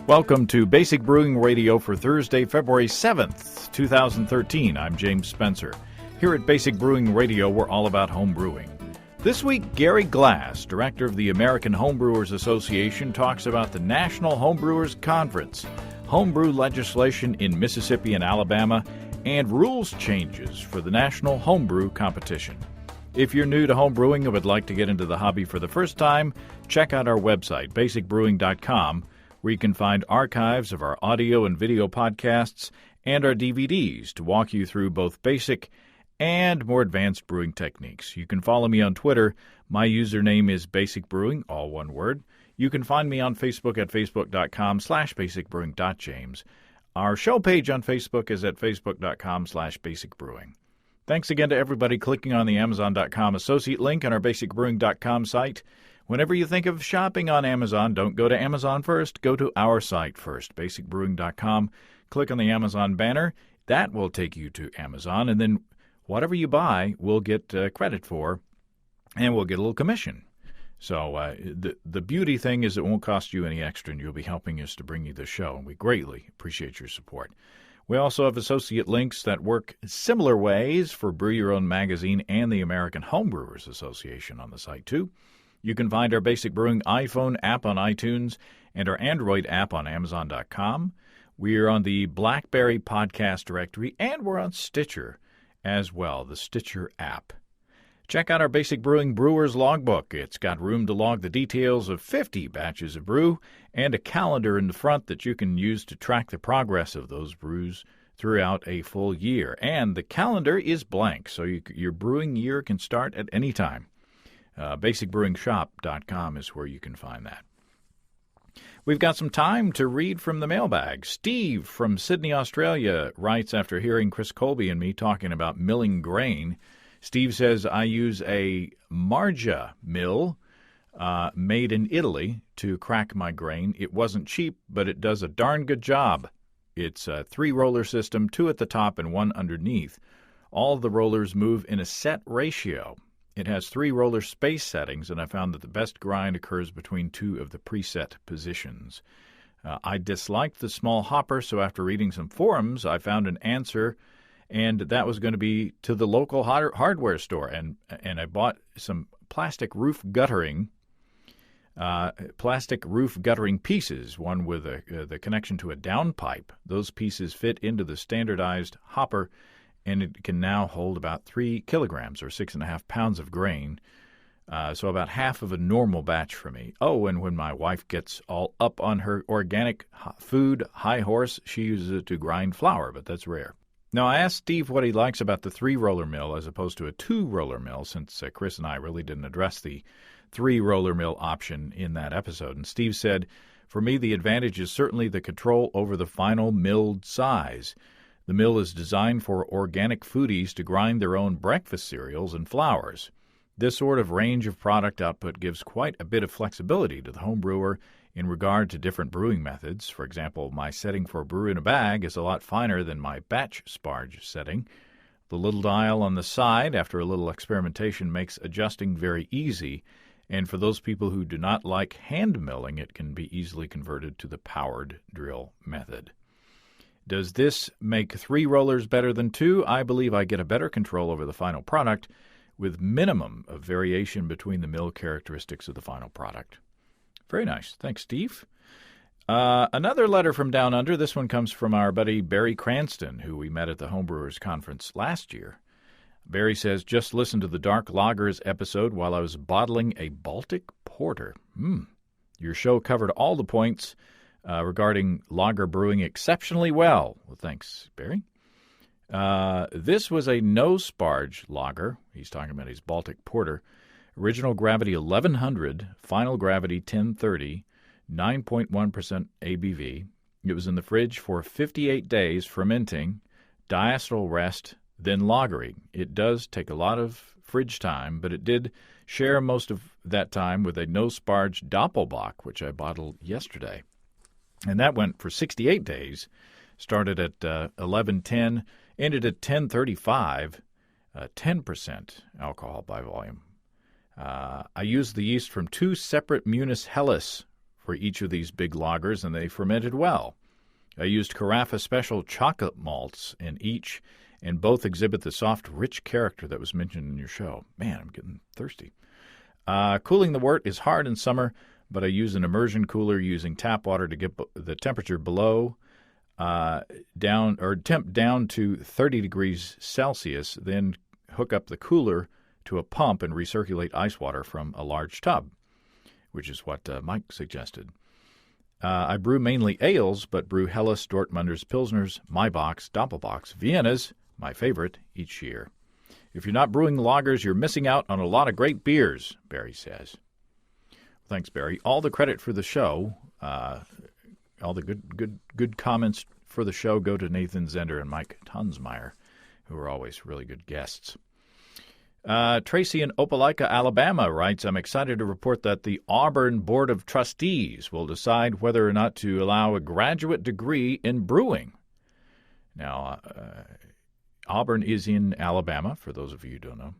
Welcome to Basic Brewing Radio for Thursday, February 7th, 2013. I'm James Spencer. Here at Basic Brewing Radio, we're all about home brewing. This week, Gary Glass, director of the American Homebrewers Association, talks about the National Homebrewers Conference, homebrew legislation in Mississippi and Alabama, and rules changes for the National Homebrew Competition. If you're new to homebrewing and would like to get into the hobby for the first time, check out our website, basicbrewing.com, where you can find archives of our audio and video podcasts and our DVDs to walk you through both basic and more advanced brewing techniques. You can follow me on Twitter. My username is Basic Brewing, all one word. You can find me on Facebook at facebook.com/basicbrewing.james. Our show page on Facebook is at facebook.com/basicbrewing. Thanks again to everybody clicking on the Amazon.com associate link on our basicbrewing.com site. Whenever you think of shopping on Amazon, don't go to Amazon first. Go to our site first, basicbrewing.com. Click on the Amazon banner. That will take you to Amazon, and then whatever you buy, we'll get credit for, and we'll get a little commission. So the beauty thing is it won't cost you any extra, and you'll be helping us to bring you the show, and we greatly appreciate your support. We also have associate links that work similar ways for Brew Your Own magazine and the American Homebrewers Association on the site, too. You can find our Basic Brewing iPhone app on iTunes and our Android app on Amazon.com. We are on the BlackBerry podcast directory, and we're on Stitcher as well, the Stitcher app. Check out our Basic Brewing Brewer's Logbook. It's got room to log the details of 50 batches of brew and a calendar in the front that you can use to track the progress of those brews throughout a full year. And the calendar is blank, so your brewing year can start at any time. BasicBrewingShop.com is where you can find that. We've got some time to read from the mailbag. Steve from Sydney, Australia, writes after hearing Chris Colby and me talking about milling grain. Steve says, I use a Marja mill made in Italy to crack my grain. It wasn't cheap, but it does a darn good job. It's a 3-roller system, 2 at the top and 1 underneath. All of the rollers move in a set ratio. It has 3 roller space settings, and I found that the best grind occurs between 2 of the preset positions. I disliked the small hopper, so after reading some forums, I found an answer, and that was going to be to the local hardware store. And I bought some plastic roof guttering pieces, one with the connection to a downpipe. Those pieces fit into the standardized hopper, and it can now hold about 3 kilograms or 6.5 pounds of grain, so about half of a normal batch for me. Oh, and when my wife gets all up on her organic food high horse, she uses it to grind flour, but that's rare. Now, I asked Steve what he likes about the 3-roller mill as opposed to a 2-roller mill, since Chris and I really didn't address the 3-roller mill option in that episode. And Steve said, for me, the advantage is certainly the control over the final milled size. The mill is designed for organic foodies to grind their own breakfast cereals and flours. This sort of range of product output gives quite a bit of flexibility to the home brewer in regard to different brewing methods. For example, my setting for brew in a bag is a lot finer than my batch sparge setting. The little dial on the side, after a little experimentation, makes adjusting very easy, and for those people who do not like hand milling, it can be easily converted to the powered drill method. Does this make 3 rollers better than 2? I believe I get a better control over the final product with minimum of variation between the mill characteristics of the final product. Very nice. Thanks, Steve. Another letter from Down Under. This one comes from our buddy Barry Cranston, who we met at the Homebrewers Conference last year. Barry says, just listened to the Dark Lagers episode while I was bottling a Baltic Porter. Your show covered all the points regarding lager brewing exceptionally well. Well, thanks, Barry. This was a no-sparge lager. He's talking about his Baltic Porter. Original gravity 1100, final gravity 1030, 9.1% ABV. It was in the fridge for 58 days, fermenting, diacetyl rest, then lagering. It does take a lot of fridge time, but it did share most of that time with a no-sparge Doppelbock, which I bottled yesterday. And that went for 68 days, started at 1110, ended at 1035, 10% alcohol by volume. I used the yeast from 2 separate Munis Helles for each of these big lagers, and they fermented well. I used Carafa Special chocolate malts in each, and both exhibit the soft, rich character that was mentioned in your show. Man, I'm getting thirsty. Cooling the wort is hard in summer, but I use an immersion cooler using tap water to get the temperature below down to 30 degrees Celsius, then hook up the cooler to a pump and recirculate ice water from a large tub, which is what Mike suggested. I brew mainly ales, but brew Helles, Dortmunders, Pilsners, Maibachs, Doppelbachs, Viennas, my favorite, each year. If you're not brewing lagers, you're missing out on a lot of great beers, Barry says. Thanks, Barry. All the credit for the show, all the good comments for the show go to Nathan Zender and Mike Tonsmeyer, who are always really good guests. Tracy in Opelika, Alabama writes, I'm excited to report that the Auburn Board of Trustees will decide whether or not to allow a graduate degree in brewing. Now, Auburn is in Alabama, for those of you who don't know.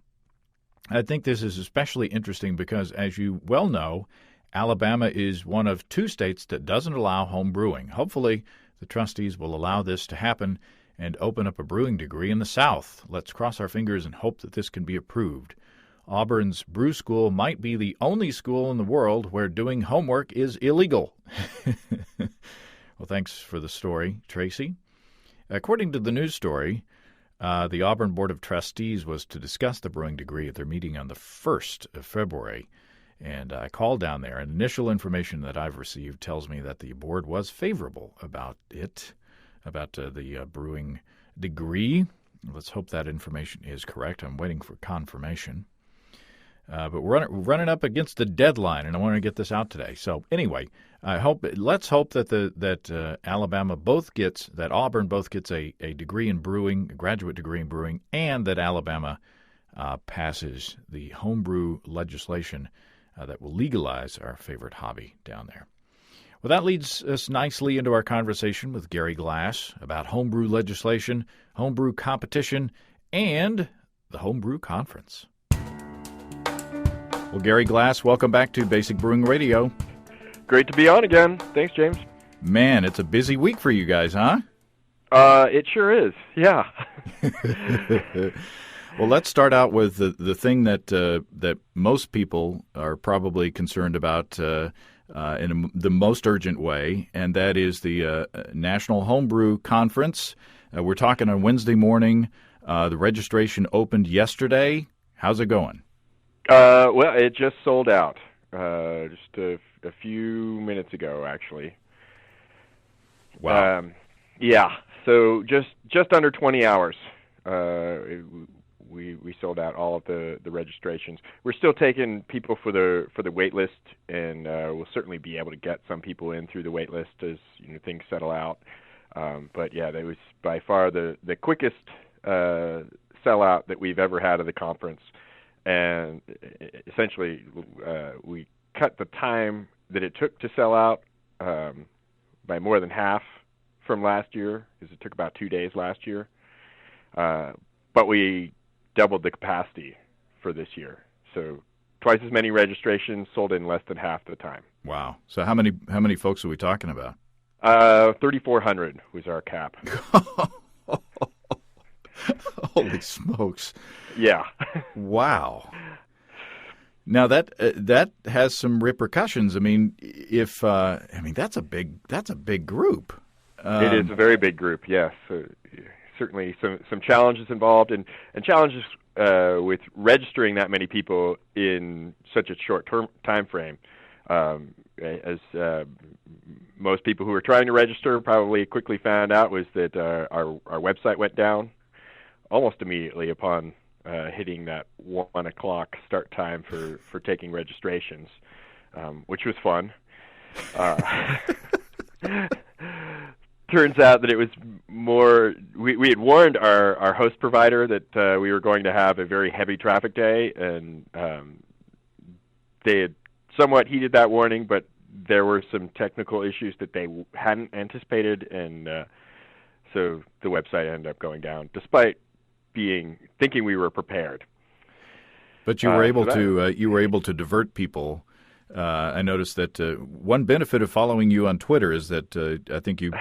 I think this is especially interesting because, as you well know, Alabama is one of 2 states that doesn't allow home brewing. Hopefully, the trustees will allow this to happen and open up a brewing degree in the South. Let's cross our fingers and hope that this can be approved. Auburn's brew school might be the only school in the world where doing homework is illegal. Well, thanks for the story, Tracy. According to the news story, the Auburn Board of Trustees was to discuss the brewing degree at their meeting on the 1st of February. And I called down there, and initial information that I've received tells me that the board was favorable about it, about the brewing degree. Let's hope that information is correct. I'm waiting for confirmation. But we're running up against the deadline, and I want to get this out today. So anyway, let's hope that Alabama that Auburn both gets a degree in brewing, a graduate degree in brewing, and that Alabama passes the homebrew legislation that will legalize our favorite hobby down there. Well, that leads us nicely into our conversation with Gary Glass about homebrew legislation, homebrew competition, and the Homebrew Conference. Well, Gary Glass, welcome back to Basic Brewing Radio. Great to be on again. Thanks, James. Man, it's a busy week for you guys, huh? It sure is, yeah. Well, let's start out with the thing that most people are probably concerned about in the most urgent way, and that is the National Homebrew Conference. We're talking on Wednesday morning. The registration opened yesterday. How's it going? Well, it just sold out just a few minutes ago, actually. Wow. Yeah, so just under 20 hours. We sold out all of the registrations. We're still taking people for the wait list, and we'll certainly be able to get some people in through the wait list as things settle out. But yeah, that was by far the quickest sellout that we've ever had of the conference, and essentially we cut the time that it took to sell out by more than half from last year, because it took about 2 days last year. But we doubled the capacity for this year. So twice as many registrations sold in less than half the time. Wow. So how many folks are we talking about? 3,400 was our cap. Holy smokes. Yeah. Wow. Now that has some repercussions. I mean, that's a big group. It is a very big group, yes. Certainly some challenges involved, and challenges with registering that many people in such a short time frame. As most people who were trying to register probably quickly found out, was that our website went down almost immediately upon hitting that 1 o'clock start time for taking registrations, which was fun. Turns out that it was more, we had warned our host provider that we were going to have a very heavy traffic day, and they had somewhat heeded that warning, but there were some technical issues that they hadn't anticipated, and so the website ended up going down, despite thinking we were prepared. But you were able to divert people I noticed that one benefit of following you on Twitter is that I think you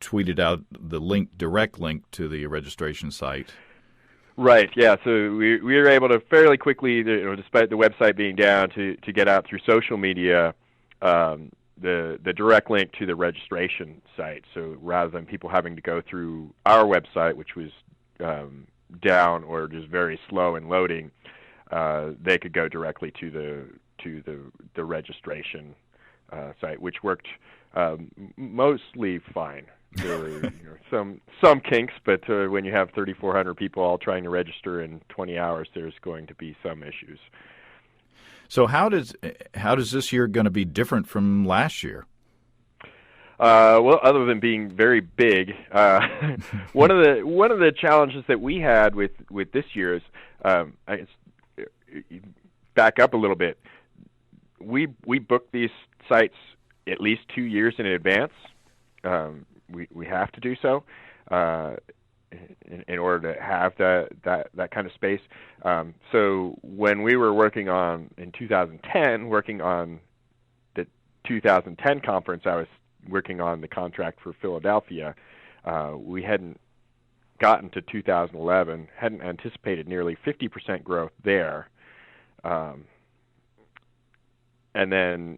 tweeted out the direct link to the registration site. Right. Yeah. So we were able to fairly quickly, despite the website being down, to get out through social media the direct link to the registration site. So rather than people having to go through our website, which was down or just very slow in loading, they could go directly to the registration site, which worked mostly fine. There were some kinks, but when you have 3,400 people all trying to register in 20 hours, there's going to be some issues. So how does this year going to be different from last year? Well, other than being very big, one of the challenges that we had with this year is, back up a little bit. We book these sites at least 2 years in advance. We have to do so in order to have that kind of space. So when we were working on in 2010, working on the 2010 conference, I was working on the contract for Philadelphia. We hadn't gotten to 2011, hadn't anticipated nearly 50% growth there, and then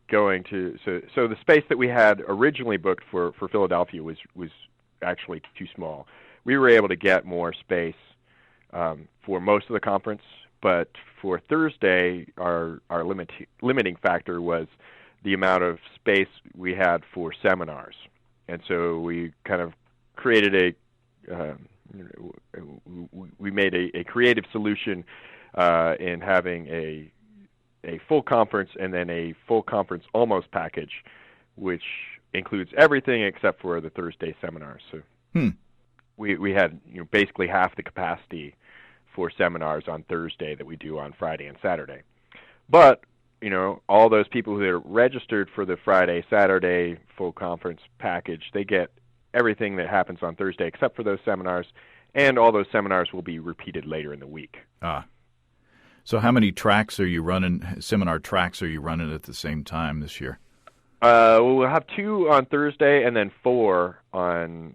going to so the space that we had originally booked for Philadelphia was actually too small. We were able to get more space for most of the conference, but for Thursday, our limiting factor was the amount of space we had for seminars, and so we kind of created we made a creative solution in having a full conference and then a full conference almost package, which includes everything except for the Thursday seminars. So we had basically half the capacity for seminars on Thursday that we do on Friday and Saturday. But all those people who are registered for the Friday, Saturday full conference package, they get everything that happens on Thursday except for those seminars, and all those seminars will be repeated later in the week. So how many tracks are you running, seminar tracks are you running at the same time this year? We'll have 2 on Thursday and then 4 on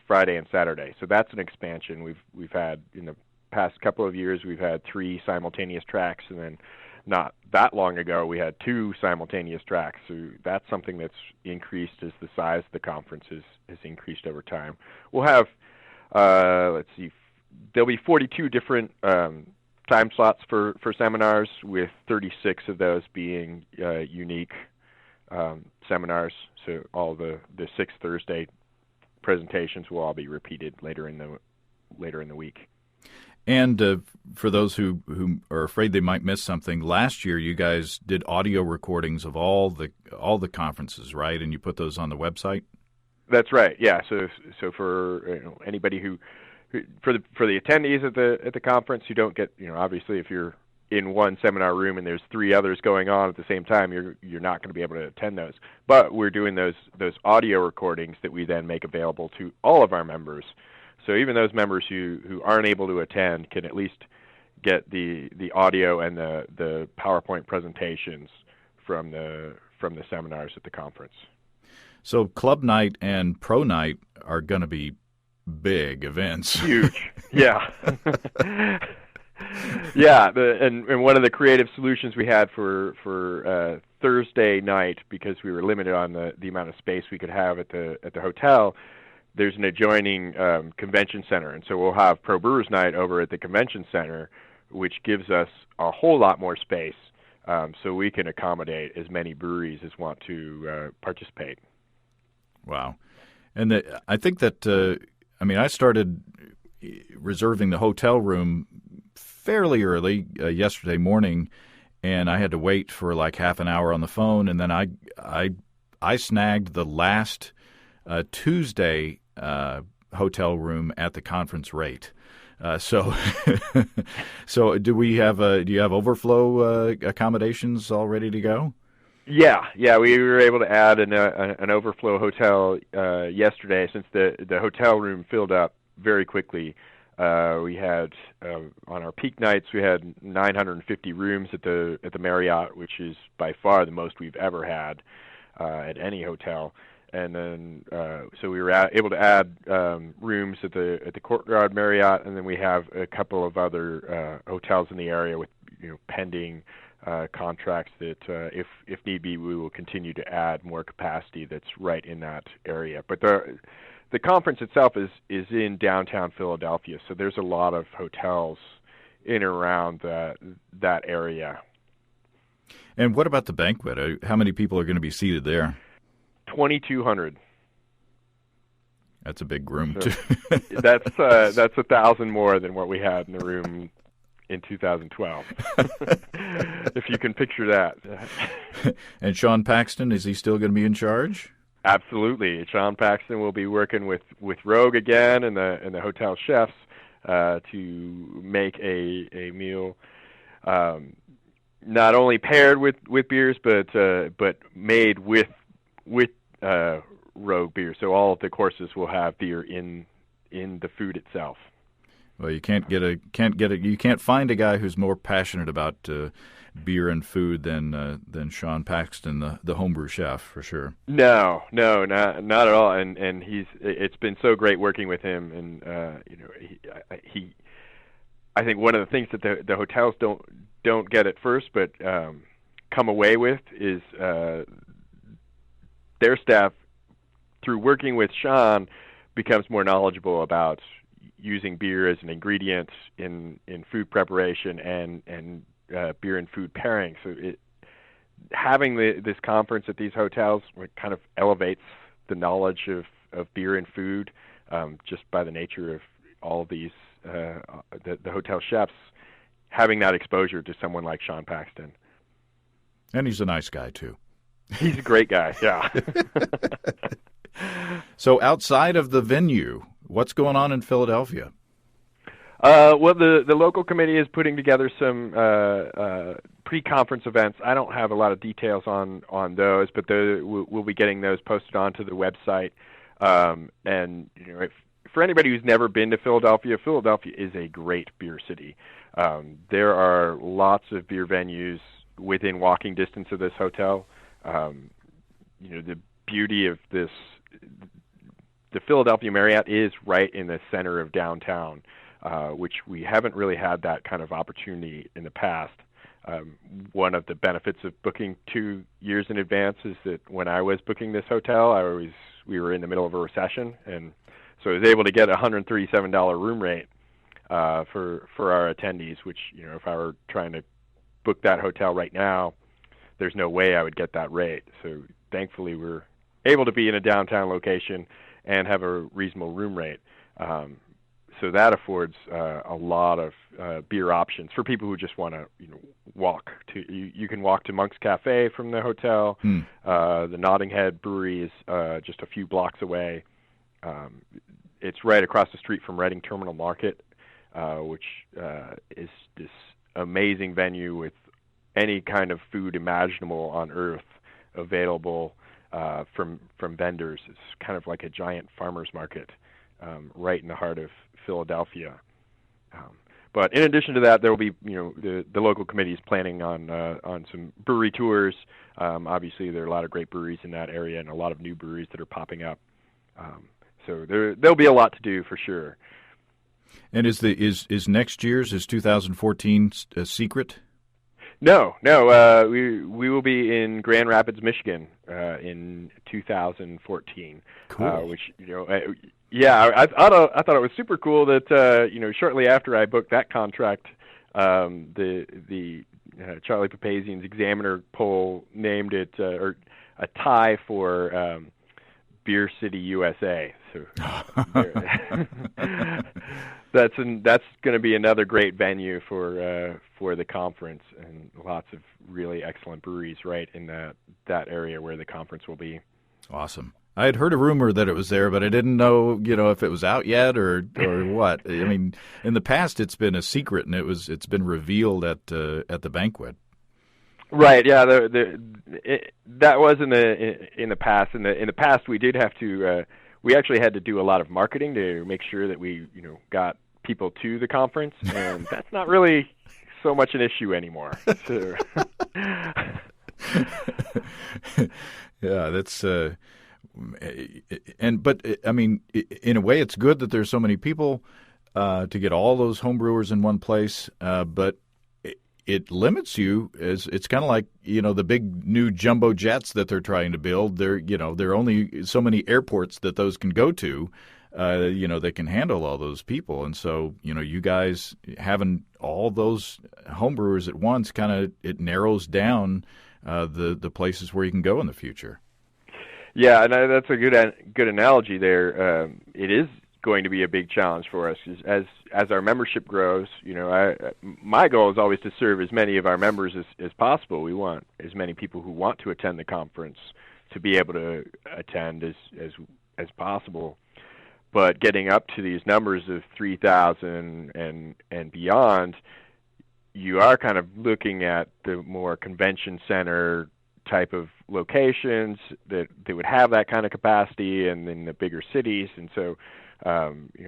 Friday and Saturday. So that's an expansion. We've had, in the past couple of years, we've had 3 simultaneous tracks, and then not that long ago we had 2 simultaneous tracks. So that's something that's increased as the size of the conference has increased over time. We'll have, there'll be 42 different time slots for seminars, with 36 of those being unique seminars. So all the 6 Thursday presentations will all be repeated later in the week. And for those who are afraid they might miss something, last year you guys did audio recordings of all the conferences, right? And you put those on the website? That's right. Yeah. So for anybody who for the attendees at the conference, you don't get, obviously if you're in one seminar room and there's 3 others going on at the same time, you're not going to be able to attend those. But we're doing those audio recordings that we then make available to all of our members. So even those members who aren't able to attend can at least get the audio and the PowerPoint presentations from the seminars at the conference. So Club Night and Pro Night are going to be big events. Huge. Yeah. Yeah, and one of the creative solutions we had for Thursday night, because we were limited on the amount of space we could have at the hotel, there's an adjoining convention center, and so we'll have Pro Brewers Night over at the convention center, which gives us a whole lot more space, so we can accommodate as many breweries as want to participate. Wow. And I think that, I started reserving the hotel room fairly early yesterday morning, and I had to wait for like half an hour on the phone, and then I snagged the last Tuesday hotel room at the conference rate. So do you have overflow accommodations all ready to go? Yeah, we were able to add an overflow hotel yesterday, since the hotel room filled up very quickly. We had on our peak nights we had 950 rooms at the Marriott, which is by far the most we've ever had at any hotel. And then so we were able to add rooms at the Courtyard Marriott, and then we have a couple of other hotels in the area with pending contracts that if need be we will continue to add more capacity that's right in that area. But the conference itself is in downtown Philadelphia, so there's a lot of hotels in and around that area. And what about the banquet? How many people are going to be seated there? 2,200. That's a big room, so too. that's 1,000 more than what we had in the room in 2012. If you can picture that. And Sean Paxton, is he still going to be in charge? Absolutely. Sean Paxton will be working with Rogue again and the hotel chefs to make a meal not only paired with beers but made with Rogue beer. So all of the courses will have beer in the food itself. Well, you can't find a guy who's more passionate about beer and food than Sean Paxton, the homebrew chef, for sure. No, not at all. And it's been so great working with him. And I think one of the things that the hotels don't get at first, but come away with is their staff, through working with Sean, becomes more knowledgeable about using beer as an ingredient in food preparation and beer and food pairing. So having this conference at these hotels kind of elevates the knowledge of beer and food, just by the nature of all of these the hotel chefs having that exposure to someone like Sean Paxton. And he's a nice guy too. He's a great guy, yeah. So outside of the venue, what's going on in Philadelphia? Well, the local committee is putting together some pre-conference events. I don't have a lot of details on those, but we'll be getting those posted onto the website. And for anybody who's never been to Philadelphia, Philadelphia is a great beer city. There are lots of beer venues within walking distance of this hotel. The beauty of this, the Philadelphia Marriott is right in the center of downtown, which we haven't really had that kind of opportunity in the past. One of the benefits of booking 2 years in advance is that when I was booking this hotel, we were in the middle of a recession, and so I was able to get a $137 room rate for our attendees, which, if I were trying to book that hotel right now, there's no way I would get that rate. So thankfully we're able to be in a downtown location and have a reasonable room rate. So that affords a lot of beer options for people who just want to walk to. You can walk to Monk's Cafe from the hotel. The Notting Head Brewery is just a few blocks away. It's right across the street from Reading Terminal Market, which is this amazing venue with any kind of food imaginable on earth available from vendors. It's kind of like a giant farmer's market right in the heart of Philadelphia. But in addition to that, there will be, the local committee is planning on some brewery tours. Obviously, there are a lot of great breweries in that area and a lot of new breweries that are popping up. So there'll be a lot to do for sure. And is next year's, is 2014 a secret? No. We will be in Grand Rapids, Michigan, in 2014. Cool. Which I thought it was super cool that shortly after I booked that contract, the Charlie Papazian's Examiner poll named it or a tie for Beer City, USA. So that's going to be another great venue for the conference, and lots of really excellent breweries right in that area where the conference will be. Awesome. I had heard a rumor that it was there, but I didn't know, if it was out yet or what. I mean, in the past it's been a secret, and it's been revealed at the banquet. Right. Yeah. That was in the past. In the past, we did have to. We actually had to do a lot of marketing to make sure that we got people to the conference, and that's not really so much an issue anymore. So. Yeah, that's but I mean, in a way, it's good that there's so many people to get all those homebrewers in one place, but it limits you. As it's kind of like, the big new jumbo jets that they're trying to build. There are only so many airports that those can go to. They can handle all those people, and so you guys having all those homebrewers at once it narrows down the places where you can go in the future. Yeah, and that's a good analogy there. It is going to be a big challenge for us as our membership grows. My goal is always to serve as many of our members as possible. We want as many people who want to attend the conference to be able to attend as possible. But getting up to these numbers of 3,000 and beyond, you are kind of looking at the more convention center type of locations that would have that kind of capacity, and in the bigger cities. And so,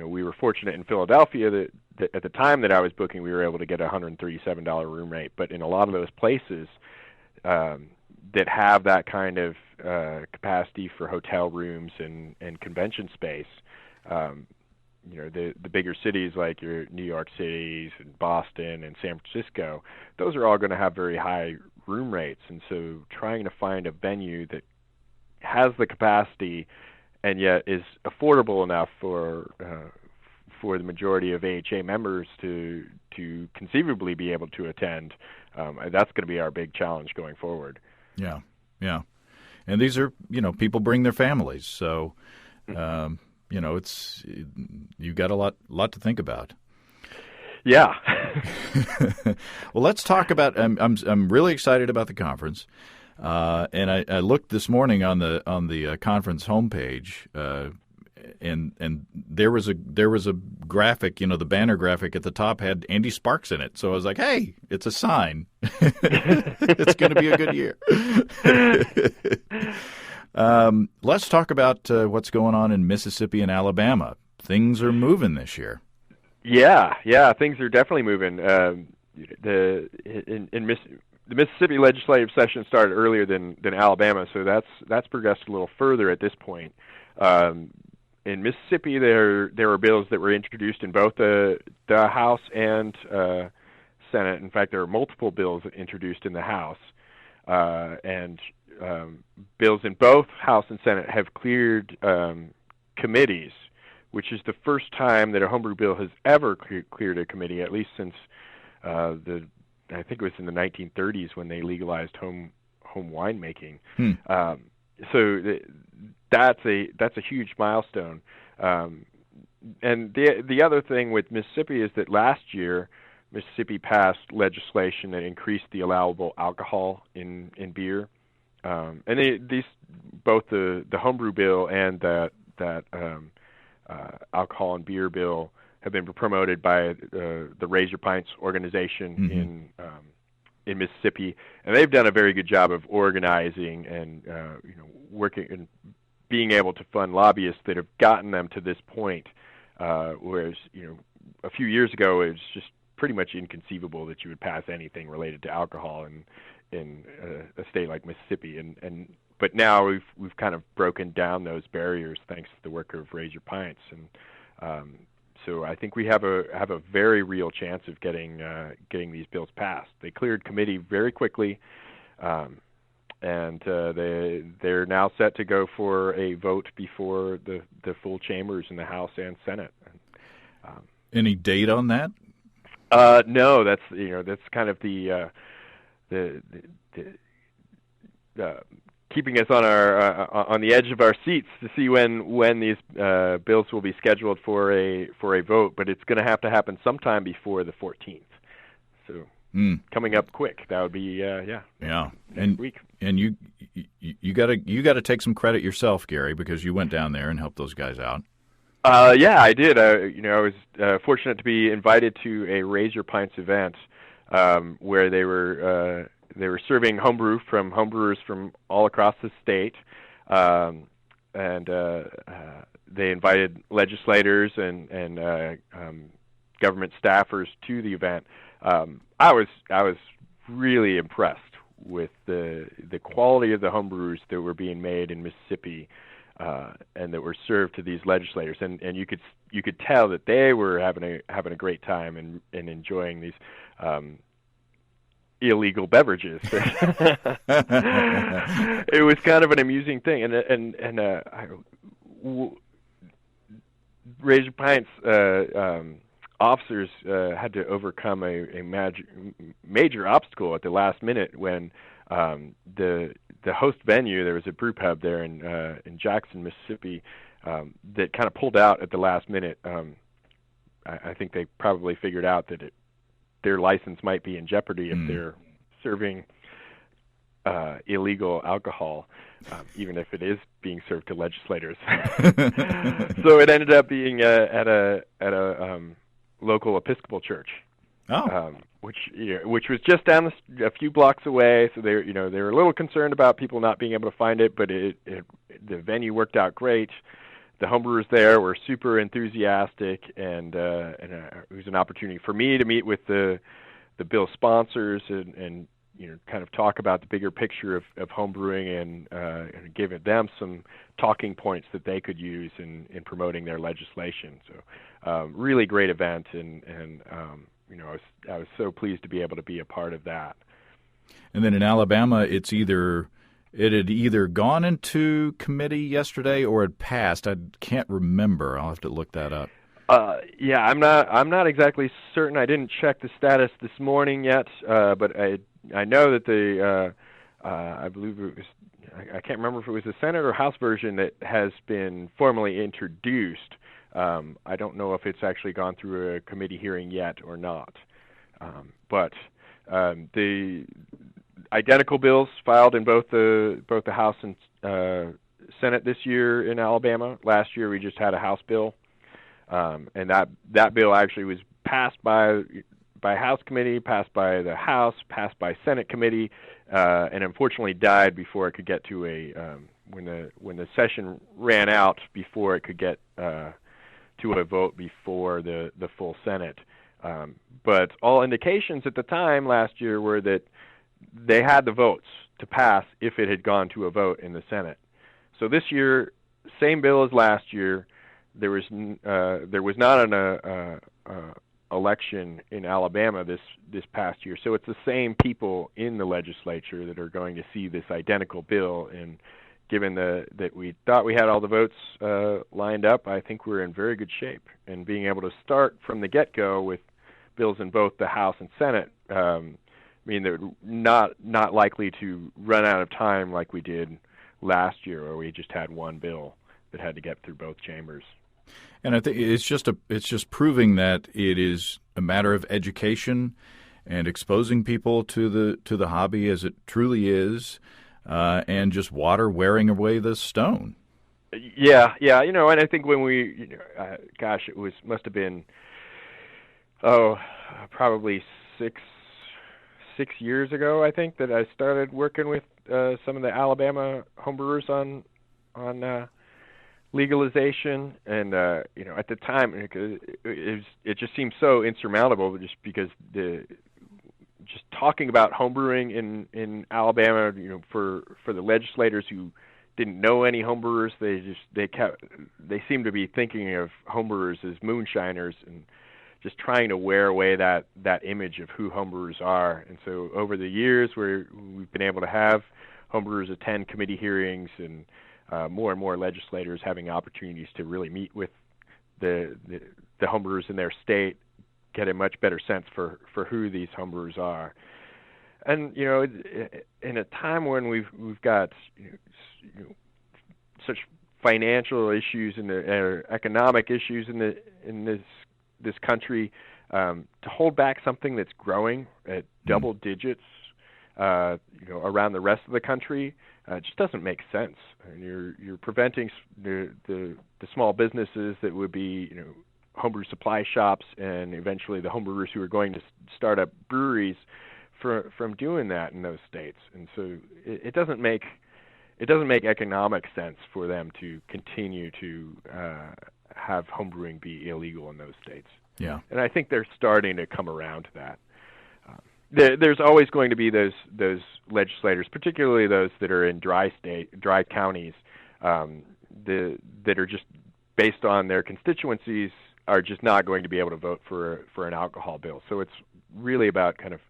we were fortunate in Philadelphia that at the time that I was booking, we were able to get a $137 room rate. But in a lot of those places that have that kind of capacity for hotel rooms and convention space, the bigger cities like your New York Cities and Boston and San Francisco, those are all going to have very high room rates. And so trying to find a venue that has the capacity and yet is affordable enough for the majority of AHA members to conceivably be able to attend, that's going to be our big challenge going forward. Yeah. And these are, people bring their families, so it's you got a lot to think about. Yeah. Well, let's talk about. I'm really excited about the conference, and I looked this morning on the conference homepage, and there was a graphic. The banner graphic at the top had Andy Sparks in it. So I was like, hey, it's a sign. It's going to be a good year. Let's talk about what's going on in Mississippi and Alabama. Things are moving this year. Yeah, things are definitely moving. The Mississippi legislative session started earlier than Alabama, so that's progressed a little further at this point. In Mississippi, there were bills that were introduced in both the House and Senate. In fact, there were multiple bills introduced in the House, and bills in both House and Senate have cleared committees, which is the first time that a homebrew bill has ever cleared a committee, at least since I think it was in the 1930s when they legalized home winemaking. So that's a huge milestone. And the other thing with Mississippi is that last year Mississippi passed legislation that increased the allowable alcohol in beer. And these both the homebrew bill and that alcohol and beer bill have been promoted by the Raise Your Pints organization in Mississippi, and they've done a very good job of organizing and working and being able to fund lobbyists that have gotten them to this point. Whereas a few years ago it was just pretty much inconceivable that you would pass anything related to alcohol in a state like Mississippi, but now we've kind of broken down those barriers thanks to the work of Raise Your Pints, and so I think we have a very real chance of getting these bills passed. They cleared committee very quickly, and they're now set to go for a vote before the full chambers in the House and Senate. Any date on that? No, that's kind of the keeping us on the edge of our seats to see when these bills will be scheduled for a vote. But it's going to happen sometime before the 14th. So coming up quick. That would be next week. And you got to take some credit yourself, Gary, because you went down there and helped those guys out. Yeah, I did. I was fortunate to be invited to a Raise Your Pints event where they were serving homebrew from homebrewers from all across the state, and they invited legislators and government staffers to the event. I was really impressed with the quality of the homebrewers that were being made in Mississippi, and that were served to these legislators, and you could tell that they were having a great time and enjoying these illegal beverages. It was kind of an amusing thing, and Raise Your Pints officers had to overcome a major obstacle at the last minute when the host venue, there was a brew pub there in Jackson, Mississippi, that kind of pulled out at the last minute. I think they probably figured out that their license might be in jeopardy if they're serving illegal alcohol, even if it is being served to legislators. So it ended up being at a local Episcopal church. Oh. Which was just down a few blocks away, so they were a little concerned about people not being able to find it, but the venue worked out great. The homebrewers there were super enthusiastic, and it was an opportunity for me to meet with the bill sponsors and kind of talk about the bigger picture of homebrewing and give them some talking points that they could use in promoting their legislation. So really great event, and I was so pleased to be able to be a part of that. And then in Alabama, it had either gone into committee yesterday or it passed. I can't remember. I'll have to look that up. Yeah, I'm not exactly certain. I didn't check the status this morning yet, but I know that I believe it was, I can't remember if it was the Senate or House version that has been formally introduced. I don't know if it's actually gone through a committee hearing yet or not. But the identical bills filed in both the House and Senate this year in Alabama. Last year we just had a House bill, and that bill actually was passed by House committee, passed by the House, passed by Senate committee, and unfortunately died before it could get to when the session ran out before it could get to a vote before the full Senate. But all indications at the time last year were that they had the votes to pass if it had gone to a vote in the Senate. So this year, same bill as last year. There was not an election in Alabama this past year, so it's the same people in the legislature that are going to see this identical bill. And given that we thought we had all the votes lined up, I think we're in very good shape. And being able to start from the get-go with bills in both the House and Senate mean they're not likely to run out of time like we did last year, where we just had one bill that had to get through both chambers. And I think it's just proving that it is a matter of education and exposing people to the hobby as it truly is, and just water wearing away the stone. Yeah, and I think when we, it must have been, probably six years ago, I think, that I started working with some of the Alabama homebrewers on legalization, and at the time it just seemed so insurmountable, just because just talking about homebrewing in Alabama, for the legislators who didn't know any homebrewers, they seemed to be thinking of homebrewers as moonshiners and just trying to wear away that image of who homebrewers are. And so over the years, we've been able to have homebrewers attend committee hearings, and more and more legislators having opportunities to really meet with the homebrewers in their state, get a much better sense for who these homebrewers are. And in a time when we've got such financial issues and economic issues in this country, to hold back something that's growing at double digits, around the rest of the country, just doesn't make sense. And you're preventing the small businesses that would be, homebrew supply shops, and eventually the homebrewers who are going to start up breweries from doing that in those states. And so it doesn't make economic sense for them to continue to have homebrewing be illegal in those states. Yeah. And I think they're starting to come around to that. There's always going to be those legislators, particularly those that are in dry counties, that are just based on their constituencies, are just not going to be able to vote for an alcohol bill. So it's really about kind of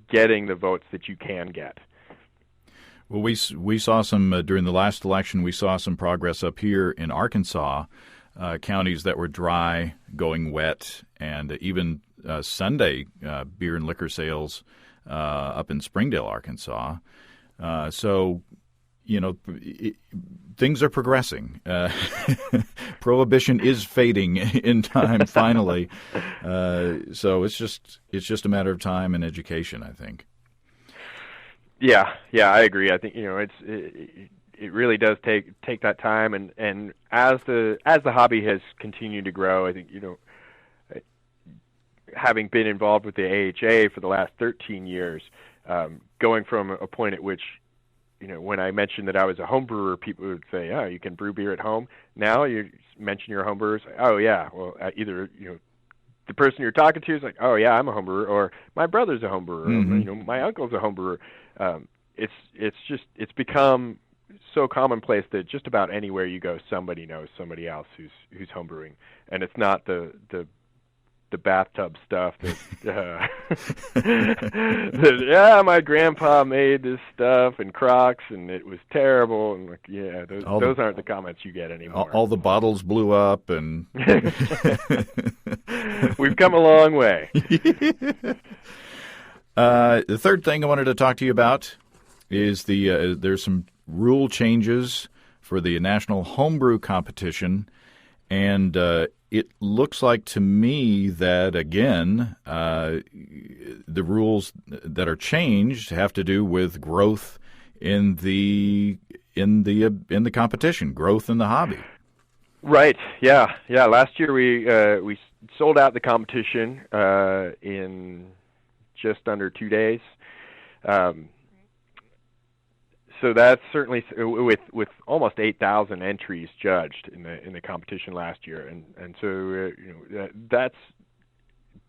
getting the votes that you can get. Well, we saw some during the last election. We saw some progress up here in Arkansas, counties that were dry going wet, and even Sunday beer and liquor sales up in Springdale, Arkansas. So, things are progressing. Prohibition is fading in time finally. So it's just a matter of time and education, I think. Yeah, I agree. I think it really does take that time, and as the hobby has continued to grow, I think having been involved with the AHA for the last 13 years, going from a point at which when I mentioned that I was a home brewer, people would say, "Oh, you can brew beer at home." Now you mention you're a home brewer, "Oh yeah." Well, either the person you're talking to is like, "Oh yeah, I'm a home brewer," or "My brother's a home brewer," mm-hmm. or, "My uncle's a home brewer." It's become so commonplace that just about anywhere you go, somebody knows somebody else who's homebrewing, and it's not the bathtub stuff that my grandpa made this stuff in crocks and it was terrible, and those aren't the comments you get anymore. All the bottles blew up, and we've come a long way. The third thing I wanted to talk to you about is there's some rule changes for the National Homebrew Competition, and it looks like to me that, again, the rules that are changed have to do with growth in the competition, growth in the hobby. Right. Yeah. Last year we sold out the competition in just under 2 days. So that's certainly with almost 8,000 entries judged in the competition last year, and so that's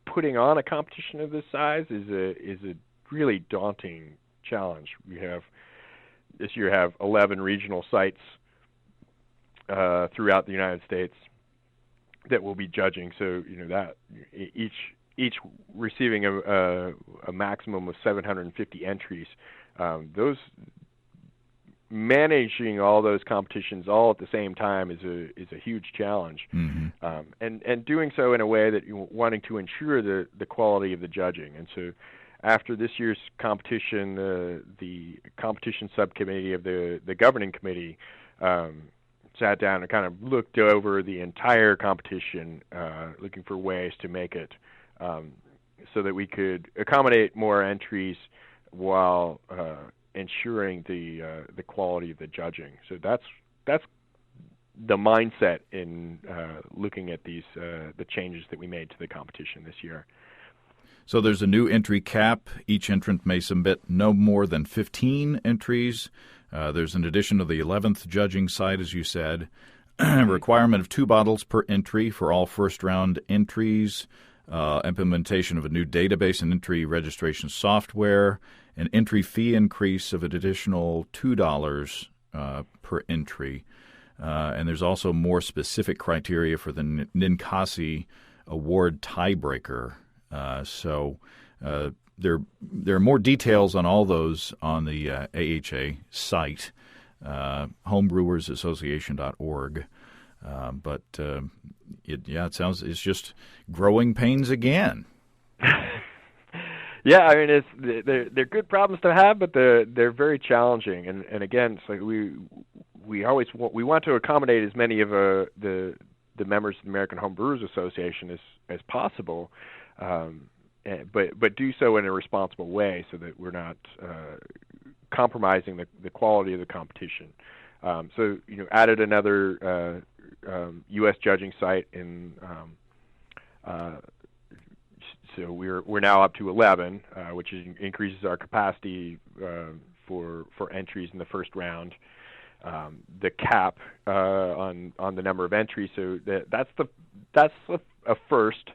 putting on a competition of this size is a really daunting challenge. We have this year 11 regional sites throughout the United States that will be judging. So that each receiving a maximum of 750 entries. Those managing all those competitions all at the same time is a huge challenge, and doing so in a way that wanting to ensure the quality of the judging. And so, after this year's competition, the competition subcommittee of the governing committee sat down and kind of looked over the entire competition, looking for ways to make it so that we could accommodate more entries while ensuring the quality of the judging. So that's the mindset in looking at these the changes that we made to the competition this year. So there's a new entry cap. Each entrant may submit no more than 15 entries. There's an addition of the 11th judging site, as you said. Requirement of 2 bottles per entry for all first-round entries. Implementation of a new database and entry registration software. An entry fee increase of an additional $2 per entry. And there's also more specific criteria for the Ninkasi Award tiebreaker. So there are more details on all those on the AHA site, homebrewersassociation.org. But it sounds it's just growing pains again. Yeah, I mean they're good problems to have, but they're very challenging. And again, it's like we want to accommodate as many of the members of the American Homebrewers Association as possible, but do so in a responsible way so that we're not compromising the quality of the competition. So added another U.S. judging site in. So we're now up to 11, which increases our capacity for entries in the first round. the cap on the number of entries. So that's a first.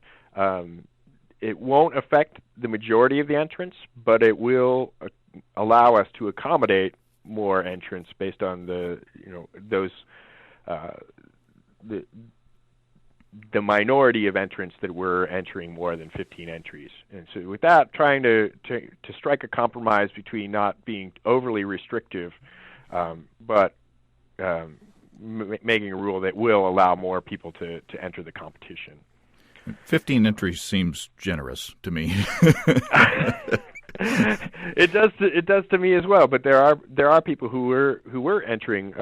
It won't affect the majority of the entrants, but it will allow us to accommodate more entrants based on the minority of entrants that were entering more than 15 entries. And so with that, trying to strike a compromise between not being overly restrictive, but making a rule that will allow more people to enter the competition. 15 entries seems generous to me. It does to me as well. But there are people who were entering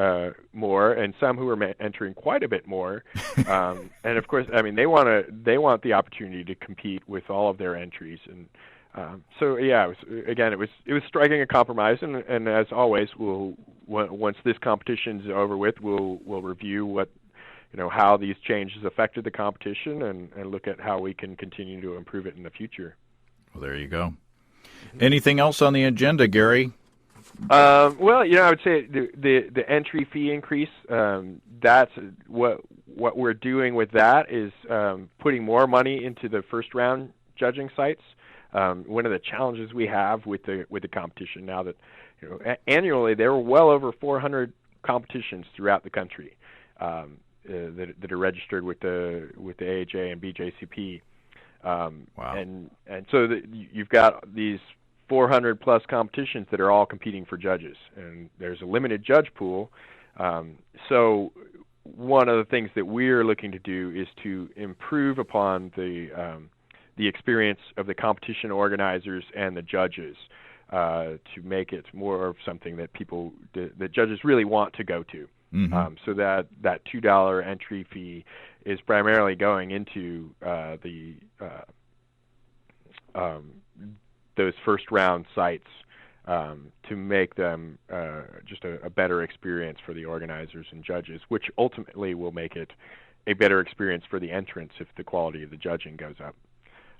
more, and some who were entering quite a bit more. And of course, I mean, they want the opportunity to compete with all of their entries. And so yeah, it was striking a compromise. And as always, once this competition's over with, we'll review how these changes affected the competition and look at how we can continue to improve it in the future. Well, there you go. Anything else on the agenda, Gary? Well, I would say the entry fee increase. That's what we're doing with that is putting more money into the first round judging sites. One of the challenges we have with the competition now that annually there were well over 400 competitions throughout the country that are registered with the AHA and BJCP. Wow. And so you've got these 400 plus competitions that are all competing for judges, and there's a limited judge pool. So one of the things that we're looking to do is to improve upon the experience of the competition organizers and the judges to make it more of something that the judges really want to go to. Mm-hmm. So that $2 entry fee is primarily going into those first round sites to make them just a better experience for the organizers and judges, which ultimately will make it a better experience for the entrants if the quality of the judging goes up.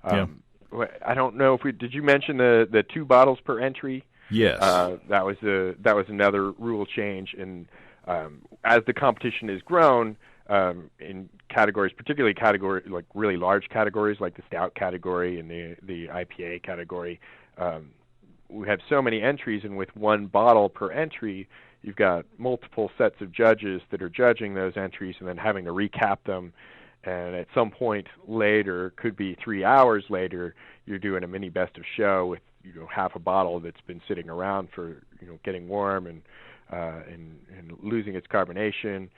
I don't know if did you mention the 2 bottles per entry? Yes. That was another rule change, and as the competition has grown in categories, particularly like really large categories like the stout category and the IPA category, we have so many entries, and with 1 bottle per entry, you've got multiple sets of judges that are judging those entries and then having to recap them. And at some point later, could be 3 hours later, you're doing a mini best of show with half a bottle that's been sitting around for getting warm and losing its carbonation.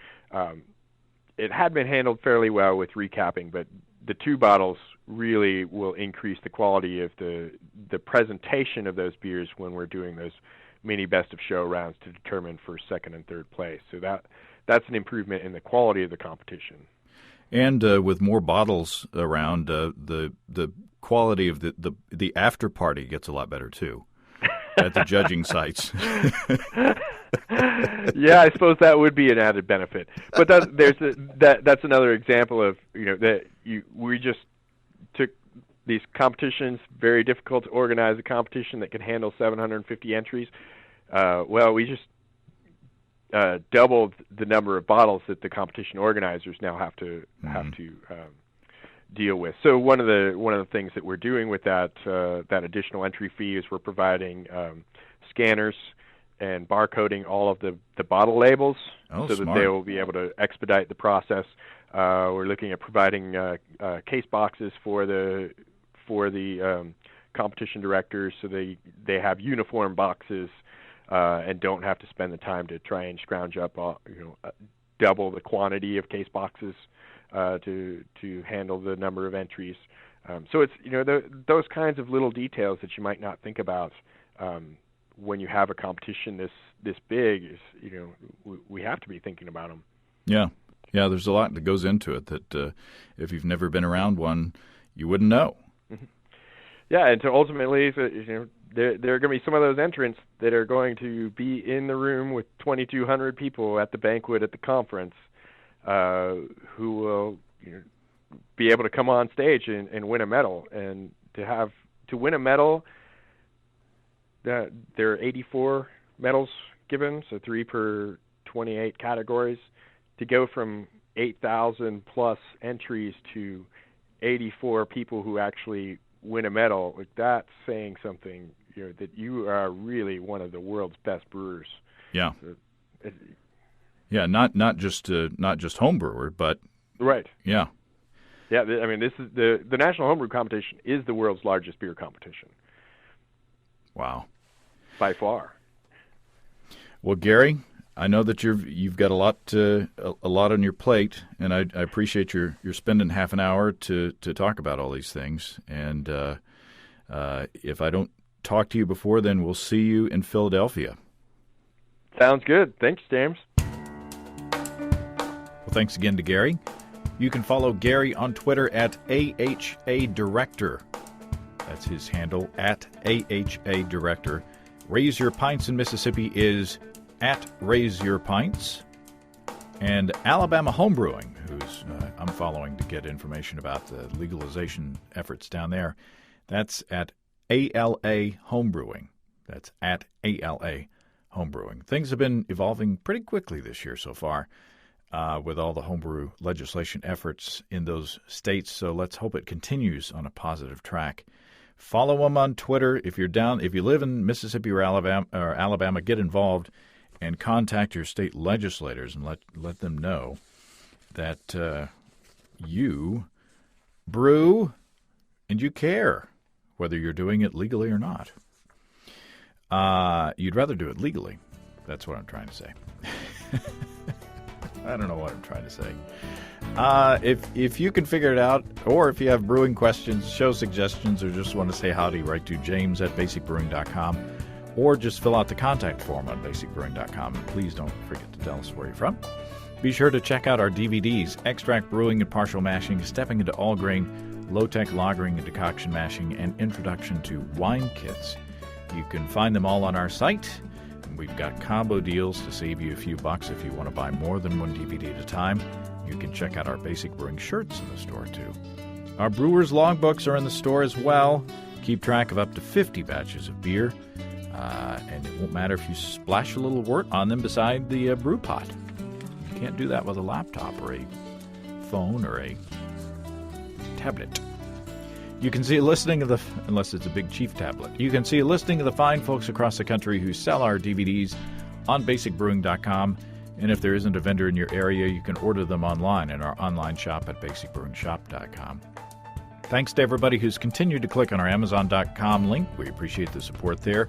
It had been handled fairly well with recapping, but the 2 bottles really will increase the quality of the presentation of those beers when we're doing those mini best of show rounds to determine first, second, and third place. So that's an improvement in the quality of the competition. And with more bottles around, the quality of the after party gets a lot better too at the judging sites. Yeah, I suppose that would be an added benefit. But that's another example of we just took these competitions, very difficult to organize a competition that can handle 750 entries. We just doubled the number of bottles that the competition organizers now have to deal with. So one of the things that we're doing with that additional entry fee is we're providing scanners and barcoding all of the bottle labels so smart. that they will be able to expedite the process. We're looking at providing case boxes for the competition directors so they have uniform boxes and don't have to spend the time to try and scrounge up double the quantity of case boxes to handle the number of entries. So it's those kinds of little details that you might not think about when you have a competition this big. We have to be thinking about them. Yeah. There's a lot that goes into it that if you've never been around one, you wouldn't know. Mm-hmm. Yeah, and so ultimately, there are going to be some of those entrants that are going to be in the room with 2,200 people at the banquet at the conference, who will be able to come on stage and win a medal. And to win a medal, there are 84 medals given, so 3 per 28 categories. To go from 8,000 plus entries to 84 people who actually win a medal, like that's saying something, that you are really one of the world's best brewers. Yeah. Yeah, not just home brewer, but right. Yeah. Yeah, I mean, this is the National Homebrew Competition is the world's largest beer competition. Wow. By far. Well, Gary, I know that you've got a lot on your plate, and I appreciate your spending half an hour to talk about all these things. And if I don't talk to you before, then we'll see you in Philadelphia. Sounds good. Thanks, James. Well, thanks again to Gary. You can follow Gary on Twitter at AHA Director. That's his handle, at AHA Director. Raise Your Pints in Mississippi is at Raise Your Pints. And Alabama Homebrewing, who's I'm following to get information about the legalization efforts down there, that's at ALA Homebrewing. That's at ALA Homebrewing. Things have been evolving pretty quickly this year so far. With all the homebrew legislation efforts in those states, so let's hope it continues on a positive track. Follow them on Twitter. If you live in Mississippi or Alabama, get involved and contact your state legislators and let them know that you brew and you care, whether you're doing it legally or not. You'd rather do it legally. That's what I'm trying to say. I don't know what I'm trying to say. If you can figure it out, or if you have brewing questions, show suggestions, or just want to say howdy, write to james@basicbrewing.com, or just fill out the contact form on basicbrewing.com. And please don't forget to tell us where you're from. Be sure to check out our DVDs, Extract Brewing and Partial Mashing, Stepping into All Grain, Low-Tech Lagering and Decoction Mashing, and Introduction to Wine Kits. You can find them all on our site. We've got combo deals to save you a few bucks if you want to buy more than one DVD at a time. You can check out our Basic Brewing shirts in the store, too. Our Brewers Logbooks are in the store as well. Keep track of up to 50 batches of beer. And it won't matter if you splash a little wort on them beside the brew pot. You can't do that with a laptop or a phone or a tablet. You can see a listing of unless it's a big chief tablet. You can see a listing of the fine folks across the country who sell our DVDs on basicbrewing.com. And if there isn't a vendor in your area, you can order them online in our online shop at basicbrewingshop.com. Thanks to everybody who's continued to click on our Amazon.com link. We appreciate the support there.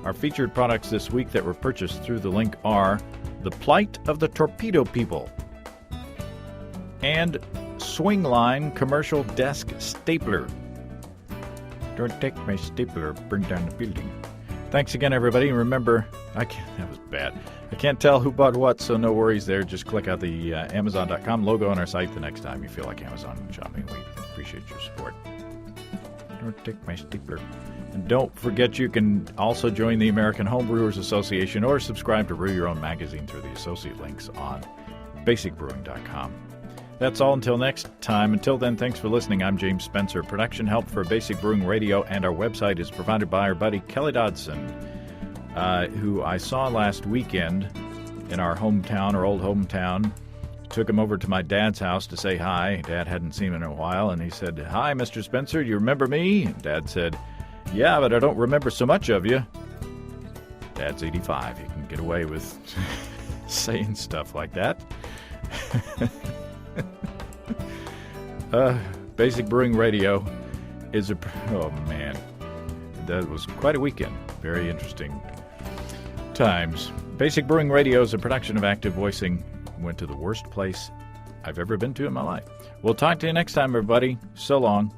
Our featured products this week that were purchased through the link are The Plight of the Torpedo People and Swing Line Commercial Desk Stapler. Don't take my stapler, bring down the building. Thanks again, everybody. And remember, that was bad. I can't tell who bought what, so no worries there. Just click out the Amazon.com logo on our site the next time you feel like Amazon shopping. We appreciate your support. Don't take my stapler. And don't forget you can also join the American Homebrewers Association or subscribe to Brew Your Own magazine through the associate links on basicbrewing.com. That's all until next time. Until then, thanks for listening. I'm James Spencer. Production help for Basic Brewing Radio and our website is provided by our buddy Kelly Dodson, who I saw last weekend in our hometown, our old hometown. Took him over to my dad's house to say hi. Dad hadn't seen him in a while, and he said, "Hi, Mr. Spencer, do you remember me?" And Dad said, "Yeah, but I don't remember so much of you." Dad's 85. He can get away with saying stuff like that. Basic Brewing Radio is oh man, that was quite a weekend. Very interesting times. Basic Brewing Radio is a production of Active Voicing. Went to the worst place I've ever been to in my life. We'll talk to you next time, everybody. So long.